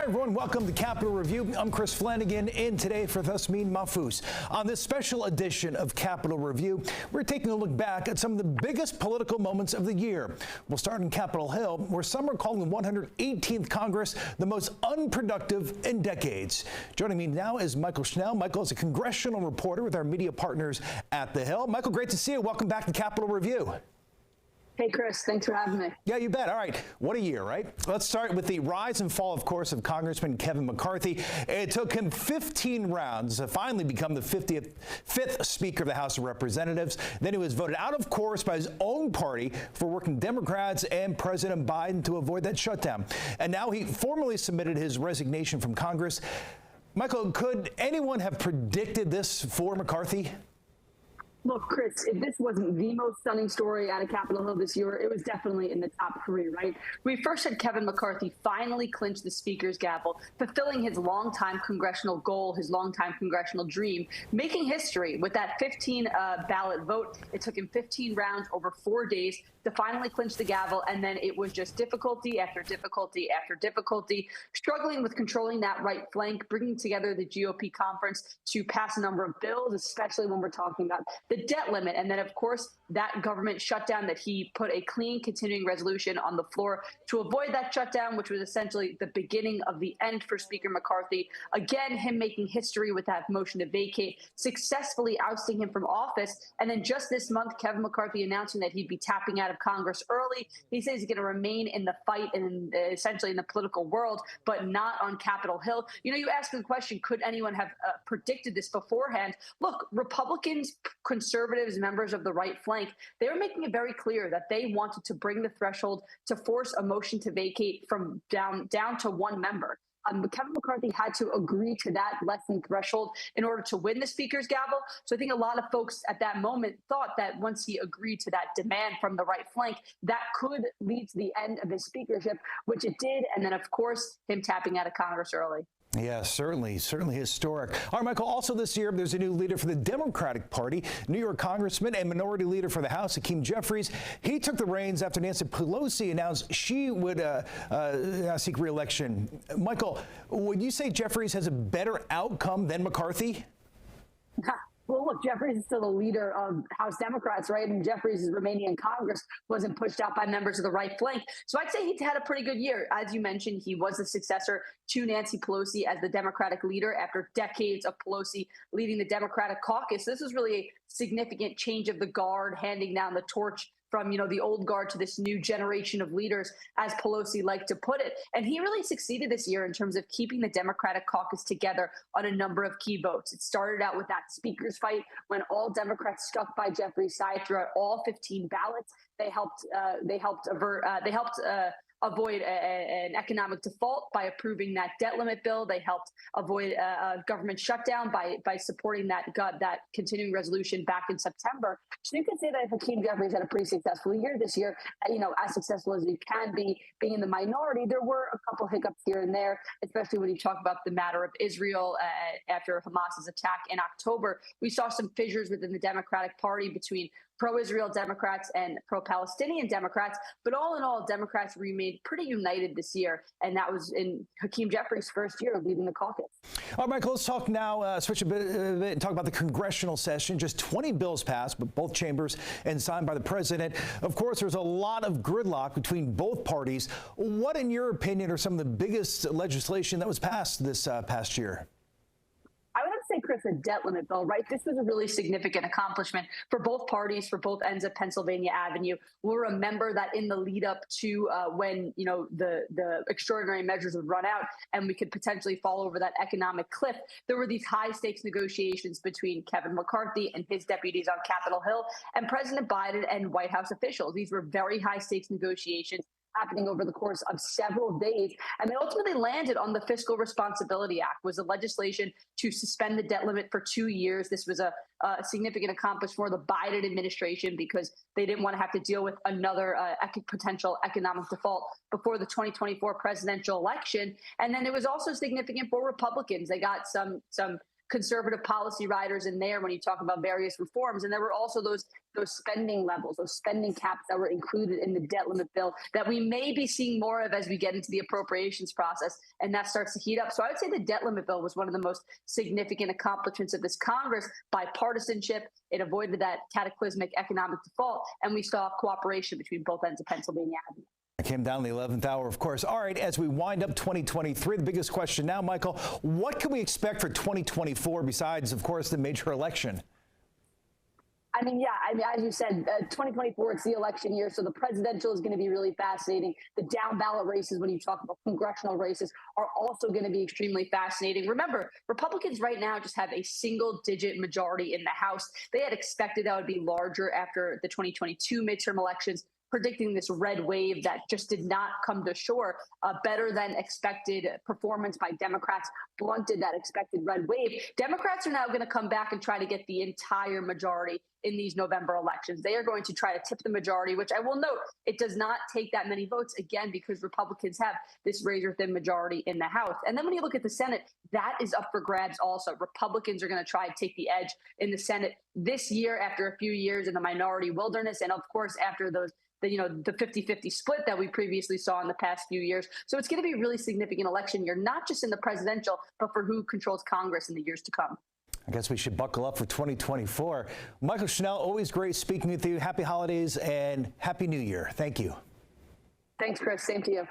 Hi, everyone. Welcome to Capitol Review. I'm Chris Flanagan, in today for Thusmin Mahfouz. On this special edition of Capitol Review, we're taking a look back at some of the biggest political moments of the year. We'll start in Capitol Hill, where some are calling the 118th Congress the most unproductive in decades. Joining me now is Mychael Schnell. Mychael is a congressional reporter with our media partners at The Hill. Mychael, great to see you. Welcome back to Capitol Review. Hey, Chris, thanks for having me. Yeah, you bet. All right. What a year, right? Let's start with the rise and fall, of course, of Congressman Kevin McCarthy. It took him 15 rounds to finally become the 55th Speaker of the House of Representatives. Then he was voted out, of course, by his own party for working Democrats and President Biden to avoid that shutdown. And now he formally submitted his resignation from Congress. Mychael, could anyone have predicted this for McCarthy? Look, Chris, if this wasn't the most stunning story out of Capitol Hill this year, it was definitely in the top three, right? We first had Kevin McCarthy finally clinch the Speaker's gavel, fulfilling his longtime congressional goal, his longtime congressional dream, making history with that 15 ballot vote. It took him 15 rounds over 4 days to finally clinch the gavel, and then it was just difficulty after difficulty after difficulty, struggling with controlling that right flank, bringing together the GOP conference to pass a number of bills, especially when we're talking about the debt limit. And then, of course, that government shutdown that he put a clean continuing resolution on the floor to avoid that shutdown, which was essentially the beginning of the end for Speaker McCarthy. Again, him making history with that motion to vacate, successfully ousting him from office. And then just this month, Kevin McCarthy announcing that he'd be tapping out of Congress early. He says he's going to remain in the fight and essentially in the political world, but not on Capitol Hill. You know, you asked the question, could anyone have predicted this beforehand? Look, Republicans, conservatives, members of the right flank, they were making it very clear that they wanted to bring the threshold to force a motion to vacate from down to one member. Kevin McCarthy had to agree to that less than threshold in order to win the Speaker's gavel. So I think a lot of folks at that moment thought that once he agreed to that demand from the right flank, that could lead to the end of his speakership, which it did. And then, of course, him tapping out of Congress early. Yeah, certainly historic. All right, Mychael, also this year, there's a new leader for the Democratic Party, New York Congressman and Minority Leader for the House, Hakeem Jeffries. He took the reins after Nancy Pelosi announced she would seek re-election. Mychael, would you say Jeffries has a better outcome than McCarthy? Well, look, Jeffries is still the leader of House Democrats, right? And Jeffries is remaining in Congress, wasn't pushed out by members of the right flank. So I'd say he had a pretty good year. As you mentioned, he was the successor to Nancy Pelosi as the Democratic leader after decades of Pelosi leading the Democratic caucus. This is really a significant change of the guard, handing down the torch from, the old guard to this new generation of leaders, as Pelosi liked to put it. And he really succeeded this year in terms of keeping the Democratic caucus together on a number of key votes. It started out with that speaker's fight when all Democrats stuck by Jeffries' side throughout all 15 ballots. They helped avoid an economic default by approving that debt limit bill. They helped avoid a government shutdown by supporting that continuing resolution back in September. So you can say that Hakeem Jeffries had a pretty successful year this year, as successful as he can be, being in the minority. There were a couple hiccups here and there, especially when you talk about the matter of Israel after Hamas's attack in October. We saw some fissures within the Democratic Party between pro-Israel Democrats and pro-Palestinian Democrats. But all in all, Democrats remained pretty united this year. And that was in Hakeem Jeffries' first year leading the caucus. All right, Mychael, let's talk now, switch a bit and talk about the congressional session. Just 20 bills passed, but both chambers and signed by the president. Of course, there's a lot of gridlock between both parties. What, in your opinion, are some of the biggest legislation that was passed this past year? I would say, Chris, a debt limit bill, right? This was a really significant accomplishment for both parties, for both ends of Pennsylvania Avenue. We'll remember that in the lead up to when, the extraordinary measures would run out and we could potentially fall over that economic cliff, there were these high stakes negotiations between Kevin McCarthy and his deputies on Capitol Hill and President Biden and White House officials. These were very high stakes negotiations happening over the course of several days. And they ultimately landed on the Fiscal Responsibility Act, was a legislation to suspend the debt limit for 2 years. This was a significant accomplishment for the Biden administration because they didn't want to have to deal with another potential economic default before the 2024 presidential election. And then it was also significant for Republicans. They got some conservative policy riders in there when you talk about various reforms. And there were also those spending levels, those spending caps that were included in the debt limit bill that we may be seeing more of as we get into the appropriations process, and that starts to heat up. So I would say the debt limit bill was one of the most significant accomplishments of this Congress. Bipartisanship, it avoided that cataclysmic economic default, and we saw cooperation between both ends of Pennsylvania Avenue. It came down the 11th hour, of course. All right, as we wind up 2023, the biggest question now, Michael, what can we expect for 2024 besides, of course, the major election? As you said, 2024, it's the election year. So the presidential is going to be really fascinating. The down ballot races, when you talk about congressional races, are also going to be extremely fascinating. Remember, Republicans right now just have a single digit majority in the House. They had expected that would be larger after the 2022 midterm elections, predicting this red wave that just did not come to shore. Better than expected performance by Democrats blunted that expected red wave. Democrats are now going to come back and try to get the entire majority in these November elections. They are going to try to tip the majority, which I will note, it does not take that many votes, again, because Republicans have this razor-thin majority in the House. And then when you look at the Senate, that is up for grabs also. Republicans are going to try to take the edge in the Senate this year after a few years in the minority wilderness, and of course after the 50-50 split that we previously saw in the past few years. So it's going to be a really significant election year, not just in the presidential, but for who controls Congress in the years to come. I guess we should buckle up for 2024. Mychael Schnell, always great speaking with you. Happy holidays and Happy New Year. Thank you. Thanks, Chris. Same to you.